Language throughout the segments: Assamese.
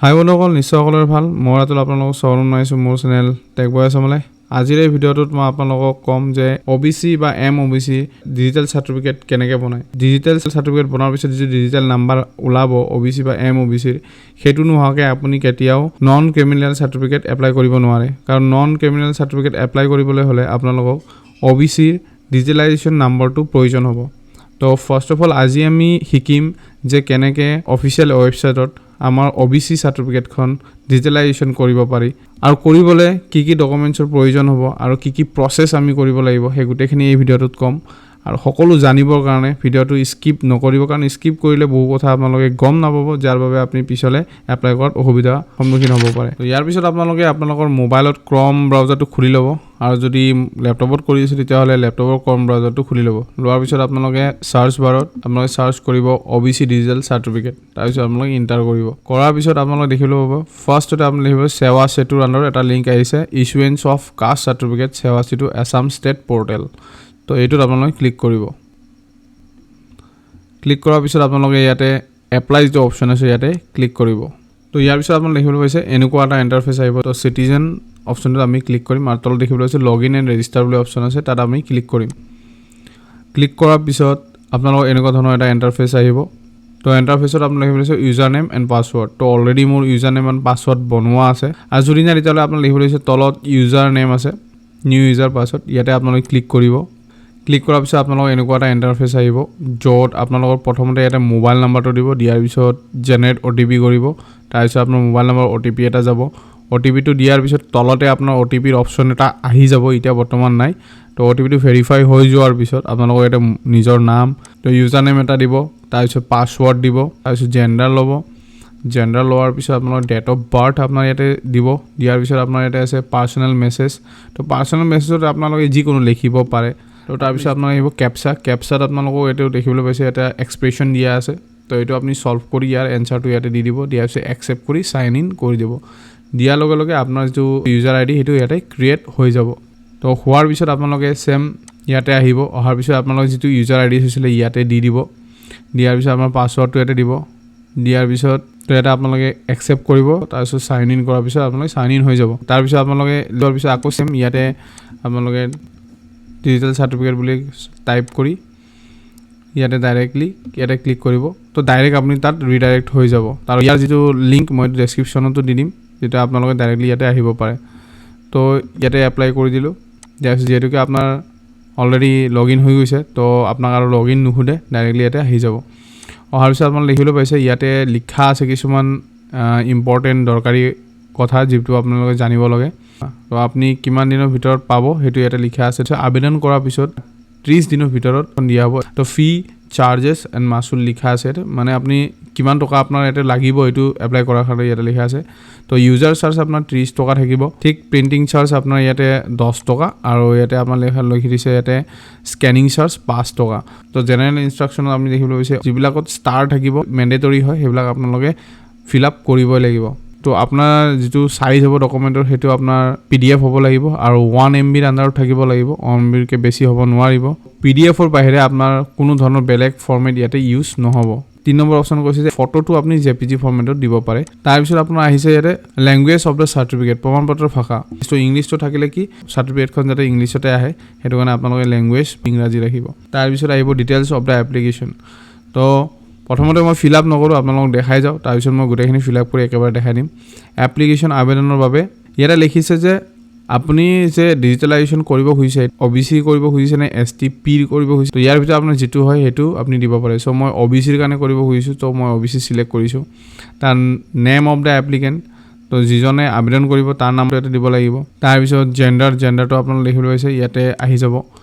হাই বন্ধুসকল, নিশ্চয় সকলোৰে ভাল। মই ৰাতুল আপোনালোকক স্বাগতম জনাইছোঁ মোৰ চেনেল টেকবয় আছামলৈ। আজিৰ এই ভিডিঅ'টোত মই আপোনালোকক ক'ম যে OBC বা MOBC ডিজিটেল চাৰ্টিফিকেট কেনেকৈ বনায়। ডিজিটেল চাৰ্টিফিকেট বনোৱাৰ পিছত যিটো ডিজিটেল নাম্বাৰ ওলাব OBC বা MOBCৰ, সেইটো নোহোৱাকৈ আপুনি কেতিয়াও নন ক্ৰিমিনেল চাৰ্টিফিকেট এপ্লাই কৰিব নোৱাৰে। কাৰণ নন ক্ৰিমিনেল চাৰ্টিফিকেট এপ্লাই কৰিবলৈ হ'লে আপোনালোকক OBCৰ ডিজিটেলাইজেশ্যন নাম্বাৰটো প্ৰয়োজন হ'ব। তো ফাৰ্ষ্ট অফ অল আজি আমি শিকিম যে কেনেকৈ অফিচিয়েল ৱেবছাইটত আমাৰ OBC চাৰ্টিফিকেটখন ডিজিটেলাইজেশ্যন কৰিব পাৰি আৰু কৰিবলৈ কি কি ডকুমেণ্টছৰ প্ৰয়োজন হ'ব আৰু কি কি প্ৰচেছ আমি কৰিব লাগিব সেই গোটেইখিনি এই ভিডিঅ'টোত ক'ম। আৰু সকলো জানিবৰ কাৰণে ভিডিঅ'টো স্কিপ নকৰিব, কাৰণ স্কিপ কৰিলে বহু কথা আপোনালোকে গম নাপাব, যাৰ বাবে আপুনি পিছলৈ এপ্লাই কৰাত অসুবিধাৰ সন্মুখীন হ'ব পাৰে। তো ইয়াৰ পিছত আপোনালোকে আপোনালোকৰ মোবাইলত ক্ৰম ব্ৰাউজাৰটো খুলি ল'ব, আৰু যদি লেপটপত কৰি আছে তেতিয়াহ'লে লেপটপৰ ক্ৰম ব্ৰাউজাৰটো খুলি ল'ব। লোৱাৰ পিছত আপোনালোকে চাৰ্চ বাৰত আপোনালোকে চাৰ্চ কৰিব OBC ডিজিটেল চাৰ্টিফিকেট, তাৰপিছত আপোনালোকে ইণ্টাৰ কৰিব। কৰাৰ পিছত আপোনালোকে দেখিব পাব ফাৰ্ষ্টতে আপুনি লিখিব সেৱা সেতুৰ আণ্ডাৰত এটা লিংক আহিছে, ইছুৱেঞ্চ অফ কাষ্ট চাৰ্টিফিকেট সেৱা সেতু আছাম ষ্টেট পৰ্টেল। তো এইটোত আপোনালোকে ক্লিক কৰিব। ক্লিক কৰাৰ পিছত আপোনালোকে ইয়াতে এপ্লাই যিটো অপশ্যন আছে ইয়াতে ক্লিক কৰিব। তো ইয়াৰ পিছত আপোনালোকে দেখিবলৈ পাইছে এনেকুৱা এটা ইণ্টাৰফেচ আহিব। তো চিটিজেন অপশ্যনটোত আমি ক্লিক কৰিম, আৰু তলত দেখিবলৈ পাইছে লগ ইন এণ্ড ৰেজিষ্টাৰ বুলি অপশ্যন আছে, তাত আমি ক্লিক কৰিম। ক্লিক কৰাৰ পিছত আপোনালোকৰ এনেকুৱা ধৰণৰ এটা ইণ্টাৰফেচ আহিব। তো ইণ্টাৰফেচত আপোনালোকে দেখিবলৈ পাইছে ইউজাৰ নেম এণ্ড পাছৱৰ্ড। তো অলৰেডি মোৰ ইউজাৰ নেম এণ্ড পাছৱৰ্ড বনোৱা আছে, আৰু যদি নাই তেতিয়াহ'লে আপোনালোকে দেখিবলৈ পাইছে তলত ইউজাৰ নেম আছে, নিউ ইউজাৰ পাছৱৰ্ড, ইয়াতে আপোনালোকে ক্লিক কৰিব। ক্লিক কৰাৰ পিছত আপোনালোকৰ এনেকুৱা এটা ইণ্টাৰফেচ আহিব, য'ত আপোনালোকৰ প্ৰথমতে ইয়াতে মোবাইল নাম্বাৰটো দিব, দিয়াৰ পিছত জেনেৰেট OTP কৰিব। তাৰপিছত আপোনাৰ মোবাইল নম্বৰ OTP এটা যাব। OTPটো দিয়াৰ পিছত তলতে আপোনাৰ OTPৰ অপশ্যন এটা আহি যাব, এতিয়া বৰ্তমান নাই। তো OTPটো ভেৰিফাই হৈ যোৱাৰ পিছত আপোনালোকৰ ইয়াতে নিজৰ নাম, তো ইউজাৰ নেম এটা দিব, তাৰপিছত পাছৱৰ্ড দিব, তাৰপিছত জেণ্ডাৰ ল'ব। জেণ্ডাৰ লোৱাৰ পিছত আপোনাৰ ডেট অফ বাৰ্থ আপোনাৰ ইয়াতে দিব। দিয়াৰ পিছত আপোনাৰ ইয়াতে আছে পাৰ্চনেল মেছেজ। তো পাৰ্চনেল মেছেজত আপোনালোকে যিকোনো লিখিব পাৰে। তো তাৰপিছত আপোনাৰ আহিব কেপচাত আপোনালোকক এইটো দেখিবলৈ পাইছে এটা এক্সপ্ৰেশ্যন দিয়া আছে। তো এইটো আপুনি চল্ভ কৰি ইয়াৰ এনচাৰটো ইয়াতে দি দিব। দিয়াৰ পিছত একচেপ্ট কৰি চাইন ইন কৰি দিব। দিয়াৰ লগে লগে আপোনাৰ যিটো ইউজাৰ ID সেইটো ইয়াতে ক্ৰিয়েট হৈ যাব। তো হোৱাৰ পিছত আপোনালোকে চেম ইয়াতে আহিব। অহাৰ পিছত আপোনালোকে যিটো ইউজাৰ ID হৈছিলে ইয়াতে দি দিব। দিয়াৰ পিছত আপোনাৰ পাছৱৰ্ডটো ইয়াতে দিব। দিয়াৰ পিছত তো এটা আপোনালোকে একচেপ্ট কৰিব, তাৰপিছত চাইন ইন কৰাৰ পিছত আপোনালোকে চাইন ইন হৈ যাব। তাৰপিছত আপোনালোকে লোৱাৰ পিছত আকৌ চেম ইয়াতে আপোনালোকে ডিজিটেল চাৰ্টিফিকেট বুলি টাইপ কৰি ইয়াতে ডাইৰেক্টলি ইয়াতে ক্লিক কৰিব। তো ডাইৰেক্ট আপুনি তাত ৰিডাইৰেক্ট হৈ যাব। আৰু ইয়াৰ যিটো লিংক মই ডেছক্ৰিপশ্যনতো দি দিম, যেতিয়া আপোনালোকে ডাইৰেক্টলি ইয়াতে আহিব পাৰে। তো ইয়াতে এপ্লাই কৰি দিলোঁ। যিহেতুকে আপোনাৰ অলৰেডি লগ ইন হৈ গৈছে, তো আপোনাক আৰু লগ ইন নুসুধে, ডাইৰেক্টলি ইয়াতে আহি যাব। অহাৰ পিছত আপোনালোকে দেখিবলৈ পাইছে ইয়াতে লিখা আছে কিছুমান ইম্পৰ্টেণ্ট দৰকাৰী কথা, যিটো আপোনালোকে জানিব লাগে। তো আপুনি কিমান দিনৰ ভিতৰত পাব সেইটো ইয়াতে লিখা আছে। আবেদন কৰাৰ পিছত 30 দিনৰ ভিতৰত দিয়া হ'ব। তো ফি চাৰ্জেছ এণ্ড মাচুল লিখা আছে, মানে আপুনি কিমান টকা আপোনাৰ ইয়াতে লাগিব এইটো এপ্লাই কৰাৰ কাৰণে ইয়াতে লিখা আছে। তো ইউজাৰ চাৰ্জ আপোনাৰ 30 টকা থাকিব। ঠিক প্ৰিণ্টিং চাৰ্জ আপোনাৰ ইয়াতে 10 টকা, আৰু ইয়াতে আপোনাৰ লিখি দিছে ইয়াতে স্কেনিং চাৰ্জ 5 টকা। তো জেনেৰেল ইনষ্ট্ৰাকশ্যনত আপুনি দেখিবলৈ পাইছে যিবিলাকত ষ্টাৰ থাকিব মেণ্ডেটৰী হয়, সেইবিলাক আপোনালোকে ফিল আপ কৰিবই লাগিব। তো আপোনাৰ যিটো চাইজ হ'ব ডকুমেণ্টৰ সেইটো আপোনাৰ PDF হ'ব লাগিব, আৰু 1 MBৰ আণ্ডাৰত থাকিব লাগিব, 1 MBতকৈ বেছি হ'ব নোৱাৰিব। PDFৰ বাহিৰে আপোনাৰ কোনো ধৰণৰ বেলেগ ফৰ্মেট ইয়াতে ইউজ নহ'ব। 3 নম্বৰ অপশ্যন কৈছে যে ফটোটো আপুনি JPG ফৰ্মেটত দিব পাৰে। তাৰপিছত আপোনাৰ আহিছে ইয়াতে লেংগুৱেজ অফ দ্য চাৰ্টিফিকেট, প্ৰমাণপত্ৰৰ ভাষা। তো ইংলিছটো থাকিলে কি চাৰ্টিফিকেটখন যাতে ইংলিছতে আহে, সেইটো কাৰণে আপোনালোকে লেংগুৱেজ ইংৰাজী ৰাখিব। তাৰপিছত আহিব ডিটেইলছ অফ দ্য এপ্লিকেশ্যন। তো প্ৰথমতে মই ফিল আপ নকৰোঁ, আপোনালোকক দেখাই যাওঁ, তাৰপিছত মই গোটেইখিনি ফিল আপ কৰি একেবাৰে দেখাই দিম। এপ্লিকেশ্যন আবেদনৰ বাবে ইয়াতে লিখিছে যে আপুনি যে ডিজিটেলাইজেশ্যন কৰিব খুজিছে, OBC কৰিব খুজিছে নে STP কৰিব খুজিছে। তো ইয়াৰ ভিতৰত আপোনাৰ যিটো হয় সেইটো আপুনি দিব পাৰে। চ' মই OBCৰ কাৰণে কৰিব খুজিছোঁ, তো মই OBC চিলেক্ট কৰিছোঁ। তাৰ নেম অফ দ্য এপ্লিকেণ্ট, তো যিজনে আবেদন কৰিব তাৰ নামটো ইয়াতে দিব লাগিব। তাৰপিছত জেণ্ডাৰটো আপোনালোকে দেখিবলৈ পাইছে ইয়াতে আহি যাব।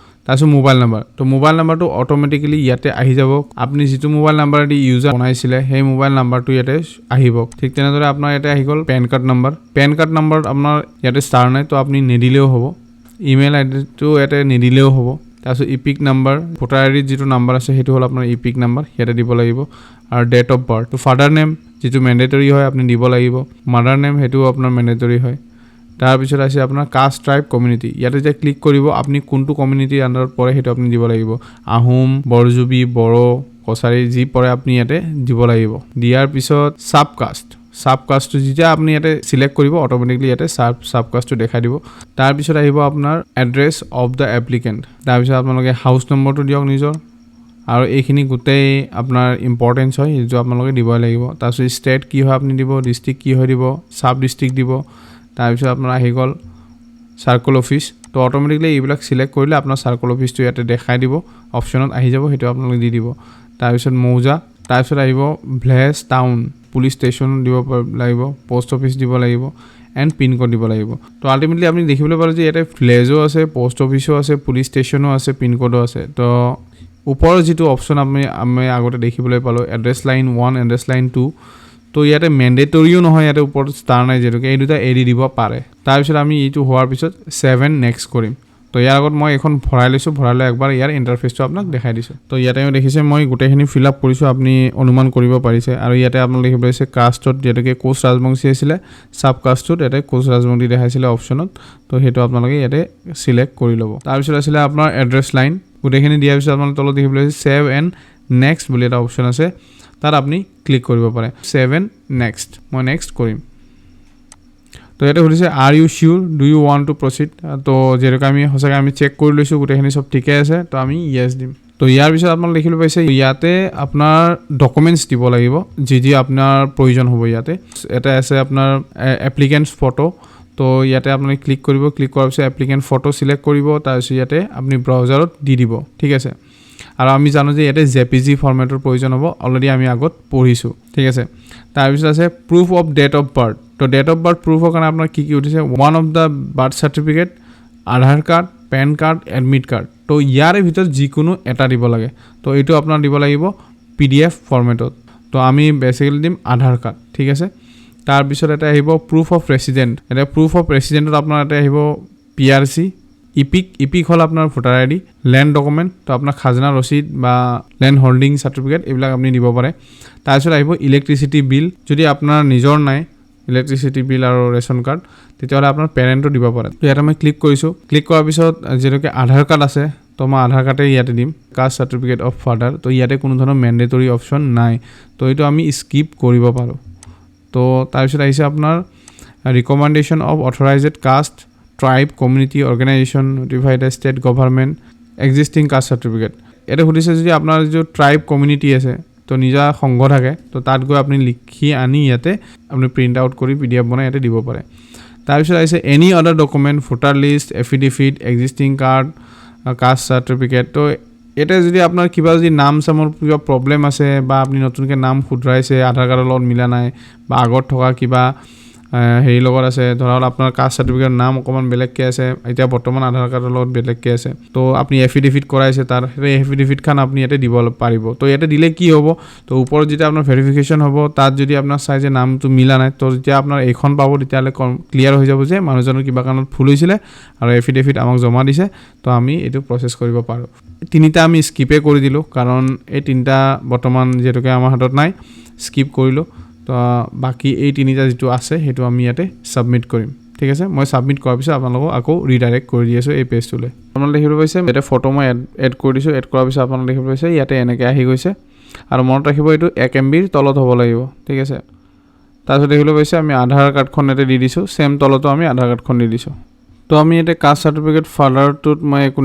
তাৰপিছত মোবাইল নাম্বাৰ, তো মোবাইল নাম্বাৰটো অট'মেটিকেলি ইয়াতে আহি যাব। আপুনি যিটো মোবাইল নাম্বাৰেদি ইউজাৰ বনাইছিলে সেই মোবাইল নাম্বাৰটো ইয়াতে আহিব। ঠিক তেনেদৰে আপোনাৰ ইয়াতে আহি গ'ল PAN card number. PAN card নাম্বাৰত আপোনাৰ ইয়াতে ষ্টাৰ নাই, তো আপুনি নিদিলেও হ'ব। ইমেইল আইডিটো ইয়াতে নিদিলেও হ'ব। তাৰপিছত ইপিক নাম্বাৰ, ভোটাৰ আইডিত যিটো নাম্বাৰ আছে সেইটো হ'ল আপোনাৰ ইপিক নাম্বাৰ, ইয়াতে দিব লাগিব। আৰু ডেট অফ বাৰ্থ, তো ফাদাৰ নেম যিটো মেণ্ডেটৰী হয় আপুনি দিব লাগিব। মাদাৰ নেম সেইটোও আপোনাৰ মেণ্ডেটৰী হয়। তাৰপিছত আছে আপোনাৰ কাষ্ট ট্ৰাইব কমিউনিটি, ইয়াতে যে ক্লিক কৰিব আপুনি কোনটো কমিউনিটিৰ আণ্ডাৰত পৰে সেইটো আপুনি দিব লাগিব। আহোম, বৰজুবি, বড়ো, কছাৰী যি পৰে আপুনি ইয়াতে দিব লাগিব। দিয়াৰ পিছত সাবকাস্টটো যেতিয়া আপুনি ইয়াতে সিলেক্ট কৰিব অটোমেটিকলি ইয়াতে সাবকাস্টটো দেখাই দিব তাৰ পিছত আহিব আপোনাৰ এড্ৰেছ অফ দা এপ্লিকেন্ট তাৰ পিছত আপোনালোকে হাউস নম্বৰটো দিয়ক নিজৰ আৰু এইখিনি গোটেই আপোনাৰ ইম্পৰ্টেন্স হয় যে আপোনালোকে দিব লাগিব তাৰপিছত ষ্টেট কি হয় আপুনি দিব ডিস্ট্ৰিক্ট কি হয় দিব সাব ডিস্ট্ৰিক্ট দিব তাৰপিছত আপোনাৰ আহি গ'ল সাৰ্কেল অফিস তো অটোমেটিকলি এইবিলাক সিলেক্ট কৰিলে আপোনাৰ সাৰ্কেল অফিসটো ইয়াতে দেখাই দিব অপচনত আহি যাব সেইটো আপোনালোকে দি দিব তাৰপিছত মৌজা তাৰপিছত আহিব ভিলেজ টাউন পুলিশ ষ্টেচন দিব লাগিব পোষ্ট অফিস দিব লাগিব এন্ড পিন কোড দিব লাগিব তো আলটিমেটলি আপুনি দেখিবলৈ পালে যে ইয়াতে ভিলেজও আছে পোষ্ট অফিসও আছে পুলিশ ষ্টেচনো আছে পিন কোডও আছে তো ওপৰৰ যেটো অপচন আমি আগতে দেখিবলৈ পালো এড্ৰেছ লাইন 1 এড্ৰেছ লাইন 2 তো ইয়াতে ম্যান্ডেটৰিও নহয় ইয়াতে ওপৰত ষ্টাৰ নাই যেটোকে এই দুটা এৰি দিব পাৰে তাৰ পিছত আমি এইটো হোৱাৰ পিছত 7 নেক্সট কৰিম তো ইয়াৰ আগত মই এখন ভৰাই লৈছো ভৰালে একবাৰ ইয়াৰ ইন্টাৰফেসটো আপোনাক দেখাই দিছো তো ইয়াতে মই দেখিছে মই গোটেইখিনি ফিল আপ কৰিছো আপুনি অনুমান কৰিব পাৰিছে আৰু ইয়াতে আপোনাক দেখিব পাইছে কাষ্টত যেটোকে কোচ ৰাজবংশী আছিল সাব কাষ্টত ইয়াতে কোচ ৰাজবংশী দেখাইছিল অপচনত তো হেতু আপোনালোকে ইয়াতে সিলেক্ট কৰি ল'ব তাৰ পিছত আছিল আপোনাৰ এড্ৰেছ লাইন গোটেইখিনি দিয়াৰ পিছত আপোনালোকে তলত দেখিব পাইছে সেভ এণ্ড নেক্সট বুলি এটা অপচন আছে তাত আপুনি ক্লিক কৰিব পাৰে 7 নেক্সট মই নেক্সট কৰিম তো এটা হলিছে are you sure do you want to proceed তো যেরকম আমি হসাকে আমি চেক করে লৈছো গোটেইখিনি সব ঠিকে আছে তো আমি ইয়েস দিম তো ইয়াৰ পিছত আপোনাক লিখিলো পাইছে ইয়াতে আপোনাৰ ডকুমেন্টস দিব লাগিব যি আপোনাৰ প্ৰয়োজন হ'ব ইয়াতে এটা আছে আপোনাৰ এপ্লিকেন্টস ফটো তো ইয়াতে আপুনি ক্লিক কৰিব ক্লিক কৰাৰ পিছত এপ্লিকেন্ট ফটো সিলেক্ট কৰিব তাৰপিছত ইয়াতে আপুনি ব্ৰাউজাৰত দি দিব ঠিক আছে আৰু আমি জানো যে ইয়াতে জেপিজি ফৰম্যাটৰ প্ৰয়োজন হ'ব অলৰেডি আমি আগত পঢ়িছো ঠিক আছে তাৰ পিছত আছে proof of date of birth তো ডেট অফ বাৰ্থ প্ৰুফৰ কাৰণে আপোনাৰ কি উঠিছে one of the birth certificate Aadhaar card PAN card admit card তো ইয়াৰে ভিতৰত যিকোনো এটা দিব লাগে তো এইটো আপোনাৰ দিব লাগিব পিডিএফ ফৰম্যাটত তো আমি বেসিক্যালি দিম আধাৰ কাৰ্ড ঠিক আছে তাৰ পিছত এটা আহিব প্ৰুফ অফ ৰেসিডেন্ট এটা প্ৰুফ অফ ৰেসিডেন্টত আপোনাৰ এটা আহিব পিআৰসি ইপিক হল আপোনাৰ ভোটাৰ আইডি ল্যান্ড ডকুমেন্ট তো আপোনাৰ খাজনা ৰচিদ বা ল্যান্ড হোল্ডিং সাৰ্টিফিকেট এইবিলাক আপুনি দিব পাৰে তাৰপিছত আহিব ইলেক্ট্ৰিসিটি বিল যদি আপোনাৰ নিজৰ নাই ইলেক্ট্ৰিসিটি বিল আৰু ৰেশন কাৰ্ড তেতিয়াহলে আপোনাৰ পেৰেন্টও দিব পাৰে তো ইয়াতে মই ক্লিক কৰিছো ক্লিক কৰাৰ পিছত যেটোকে আধাৰ কাৰ্ড আছে তো মই আধাৰ কাৰ্ডে ইয়াতে দিম কাষ্ট সাৰ্টিফিকেট অফ ফাদাৰ তো ইয়াতে কোনো ধৰণৰ ম্যান্ডেটৰি অপচন নাই তো এইটো আমি স্কিপ কৰিব পাৰো তো তাৰপিছত আহিছে আপোনাৰ recommendation of authorised caste tribe community organisation notified state government existing caste certificate এটা সুধিছে যদি আপোনাৰ যে ট্ৰাইব কমিউনিটি আছে তো নিজা সংঘ থাকে তো তাত গৈ আপুনি লিখি আনি ইয়াতে আপুনি প্ৰিন্ট আউট কৰি পিডিএফ বনাই ইয়াতে দিব পাৰে তাৰপিছত আছে any other document voter list affidavit existing card caste certificate তো এটা যদি আপোনাৰ কিবা যদি নাম সামৰ কিবা প্ৰবলেম আছে বা আপুনি নতুনকে নাম শুধৰাইছে আধাৰ কাৰ্ডৰ লগত মিলা নাই বা আগত থকা কিবা হেৰি লগত আছে ধৰা আপোনাৰ কাষ্ট সাৰ্টিফিকেটৰ নাম অকমান বেলেগকে আছে এতিয়া বৰ্তমান আধাৰ কাৰ্ডৰ লগত বেলেগকে আছে তো আপুনি এফিডেভিট কৰাইছে তাৰ এফিডেভিট খান আপুনি ইয়াতে দিব পাৰিব তো ইয়াতে দিলে কি হ'ব তো ওপৰত যেতিয়া আপোনাৰ ভেৰিফিকেশন হ'ব তাত যদি আপোনাৰ চাই যে নামটো মিলা নাই তো যেতিয়া আপোনাৰ এইখন পাব তেতিয়ালে ক্লিয়াৰ হৈ যাব যে মানুহজনৰ কিবা কাৰণত ভুল হৈছিলে আৰু এফিডেভিট আমাক জমা দিছে তো আমি এটো প্ৰসেস কৰিব পাৰো তিনিটা আমি স্কিপে কৰি দিলো কাৰণ এই তিনিটা বৰ্তমান যেটোকে আমাৰ হাতত নাই স্কিপ কৰিলো তো বাকি এই তিনিটা যেটো আছে হেতু আমি ইয়াতে সাবমিট কৰিম ঠিক আছে মই সাবমিট কৰাৰ পিছত আপোনালোকক আকৌ ৰিডাইৰেক্ট কৰি দিয়েছো এই পেজটোলে আপোনালোকে দেখিব পাইছে এটা ফটো মই এড কৰি দিছো এড কৰাৰ পিছত আপোনালোকে দেখিব পাইছে ইয়াতে এনেকৈ আহি গৈছে আৰু মনত ৰাখিব এইটো 1 MB তলত হ'ব লাগিব ঠিক আছে তাৰপিছত দেখিব পাইছে আমি আধাৰ কাৰ্ডখন ইয়াতে দি দিছো সেম তলতো আমি আধাৰ কাৰ্ডখন দি দিছো তো আমি এটা কাষ্ট সাৰ্টিফিকেট ফাদাৰটোত মই একো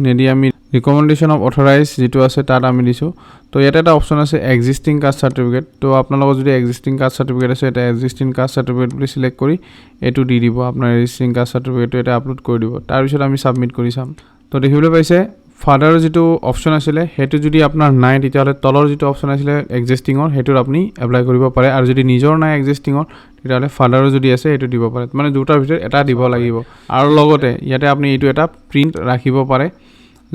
নেদি আমি ৰিকমেন্ডেশন অফ অথৰাইজ যেটো আছে তাত আমি দিছো তো ইয়াতে এটা অপচন আছে এক্সিস্টিং কাষ্ট সাৰ্টিফিকেট তো আপোনালোকৰ যদি এক্সিস্টিং কাষ্ট সাৰ্টিফিকেট আছে এটা এক্সিস্টিং কাষ্ট সাৰ্টিফিকেট বুলি সিলেক্ট কৰি এটো দি দিব আপোনাৰ এক্সিস্টিং কাষ্ট সাৰ্টিফিকেটটো এটা আপলোড কৰি দিব তাৰ পিছত আমি সাবমিট কৰি চাম তো দেখিবলৈ পাইছে ফাদাৰৰ যেটো অপচন আছিল হেতু যদি আপোনাৰ নাই তেতিয়ালে তলৰ যেটো অপচন আছিল এক্সিস্টিংৰ হেতুৰ আপুনি এপ্লাই কৰিব পাৰে আৰু যদি নিজৰ নাই এক্সিস্টিংৰ তেতিয়ালে ফাদাৰৰ যদি আছে হেতু দিব পাৰে মানে দুটাৰ ভিতৰত এটা দিব লাগিব আৰু লগতে ইয়াতে আপুনি এটো এটা প্ৰিন্ট ৰাখিব পাৰে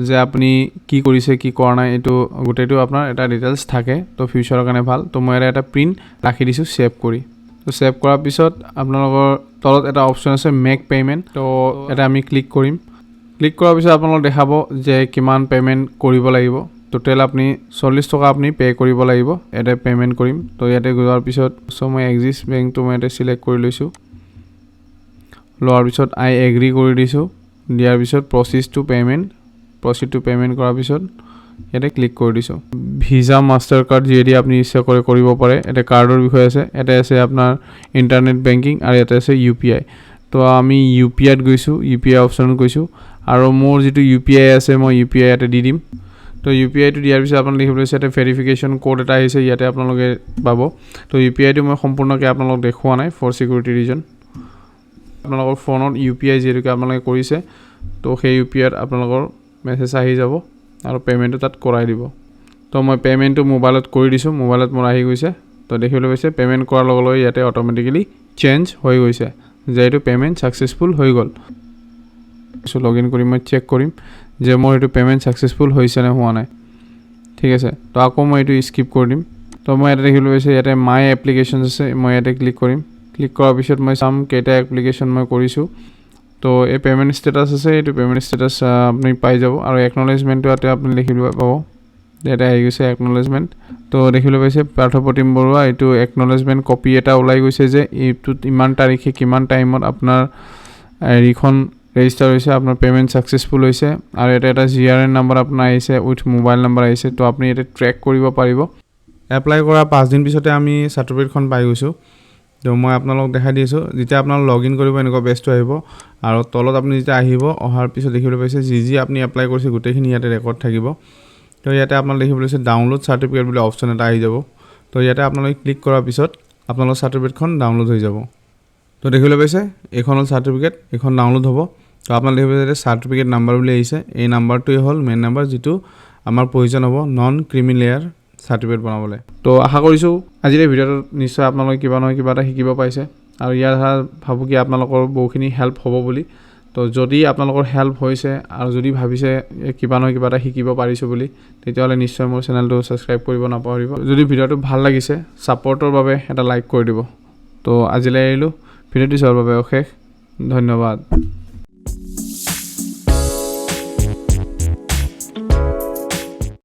যে আপুনি কি কৰিছে কি কৰা নাই এটো গোটেইটো আপোনাৰ এটা ডিটেইলছ থাকে তো ফিউচাৰৰ কাৰণে ভাল তো মই এটা প্ৰিন্ট ৰাখি দিছো সেভ কৰি তো সেভ কৰাৰ পিছত আপোনালোকৰ তলত এটা অপচন আছে মেক পেমেন্ট তো এটা আমি ক্লিক কৰিম ক্লিক কৰাৰ পিছত আপোনালোক দেখাব যে কিমান পেমেন্ট কৰিব লাগিব টোটাল আপুনি 40 টকা আপুনি পে কৰিব লাগিব এটা পেমেন্ট কৰিম তো ইয়াতে যোৱাৰ পিছত মই এক্সিস বেংকটো মই এটা সিলেক্ট কৰি লৈছো লোৱাৰ পিছত আই এগ্ৰি কৰি দিছো দিয়াৰ পিছত প্ৰসিড টু পেমেন্ট কৰাৰ পিছত ইয়াতে ক্লিক কৰি দিছো ভিসা মাষ্টাৰ কাৰ্ড যিহেদি আপুনি ইচ্ছা কৰে কৰিব পাৰে এটা কাৰ্ডৰ বিষয় আছে এটা আছে আপোনাৰ ইণ্টাৰনেট বেংকিং আৰু এটা আছে UPI তো আমি UPI ত গৈছো UPI অপচনত গৈছো আৰু মোৰ যেটো UPI আছে মই UPI ইয়াতে দি দিম তো UPI টো দিয়াৰ পিছত আপোনালোকে দেখিবলৈ আছে এটা ভেৰিফিকেশন কোড এটা আহিছে ইয়াতে আপোনালোকে পাব তো UPI টো মই সম্পূৰ্ণকৈ আপোনালোকক দেখুৱা নাই ফৰ সিকিউৰিটি ৰিজন আপোনালোকৰ ফোনত UPI যেটো আপোনালোকে কৰিছে তো সেই UPI ত আপোনালোকৰ মেছেজ আহি যাব আৰু পেমেন্টটো তাত কৰাই দিব তো মই পেমেন্টটো মোবাইলত কৰি দিছো মোবাইলত মোৰ আহি গৈছে তো দেখিবলৈ পাইছে পেমেন্ট কৰাৰ লগে লগে ইয়াতে অটোমেটিক্যালি চেঞ্জ হৈ গৈছে যেটো পেমেন্ট সাকসেসফুল হৈ গল সো লগইন কৰি মই চেক কৰিম যে মোৰ এটো পেমেন্ট সাকসেসফুল হৈছে না হোৱা নাই ঠিক আছে তো আকৌ মই এটো স্কিপ কৰি দিম তো মই এটা দেখিবলৈ পাইছে ইয়াতে মাই এপ্লিকেশনছ আছে মই ইয়াতে ক্লিক কৰিম ক্লিক কৰাৰ পিছত মই সাম কেটা এপ্লিকেশন মই কৰিছো তো এই পেমেন্ট স্ট্যাটাস আছে এটো পেমেন্ট স্ট্যাটাস আপনি পাই যাব আৰু একনলেজমেন্টটো ইয়াতে আপনি লিখিব পাব এটা আহি গৈছে একনলেজমেন্ট তো দেখিবলৈ পাইছে পাৰ্থপ্ৰতিম বৰুৱা এটো একনলেজমেন্ট কপি এটা ওলাই গৈছে যে এইটো ইমান তাৰিখে কিমান টাইমত আপোনাৰ ৰিখন ৰেজিস্টাৰ হৈছে আপোনাৰ পেমেন্ট সাকসেসফুল হৈছে আৰু এটা GRN নম্বৰ আপোনাৰ আহিছে উইথ মোবাইল নম্বৰ আহিছে তো আপুনি এটা ট্ৰেক কৰিব পাৰিব এপ্লাই কৰা 5 দিন পিছতে আমি সাৰ্টিফিকেটখন পাই গৈছো তো মই আপোনালোক দেখাই দিছো যেতিয়া আপোনালোক লগইন কৰিব এনেকুৱা বেষ্টটো আহিব আৰু তলত আপুনি যেতিয়া আহিব অহাৰ পিছত দেখিবলৈ পাইছে যি আপুনি এপ্লাই কৰিছে গোটেইখিনি ইয়াতে ৰেকৰ্ড থাকিব তো ইয়াতে আপোনালোকে দেখিবলৈ পাইছে ডাউনলোড সাৰ্টিফিকেট বুলি অপচন এটা আহি যাব তো ইয়াতে আপোনালোকে ক্লিক কৰাৰ পিছত আপোনালোকৰ সাৰ্টিফিকেটখন ডাউনলোড হৈ যাব তো দেখিবলৈ পাইছে এইখনৰ সাৰ্টিফিকেট এখন ডাউনলোড হ'ব তো আপোনালোকে দেখিবলৈ পাইছে সাৰ্টিফিকেট নাম্বাৰ বুলি আহিছে এই নাম্বাৰটোই হ'ল মেইন নাম্বাৰ যেটো আমাৰ প্ৰয়োজন হ'ব নন ক্ৰিমিনেল সাৰ্টিফিকেট বনাবলৈ তো আশা কৰিছো আজিৰ ভিডিঅ'টো নিশ্চয় আপোনালোকে কিবা নহয় কিবা এটা শিকিব পাইছে আৰু ইয়াৰ ভাবো কি আপোনালোকৰ বহুখিনি হেল্প হ'ব বুলি তো যদি আপোনালোকৰ হেল্প হৈছে আৰু যদি ভাবিছে কিবা নহয় কিবা এটা শিকিব পাৰিছো বুলি তেতিয়াহলে নিশ্চয় মোৰ চেনেলটো সাবস্ক্ৰাইব কৰিব নাপাহৰিব যদি ভিডিঅ'টো ভাল লাগিছে সাপোৰ্টৰ বাবে এটা লাইক কৰি দিব তো আজিলৈ আহিলো ভিডিঅ'টো চোৱাৰ বাবে অশেষ ধন্যবাদ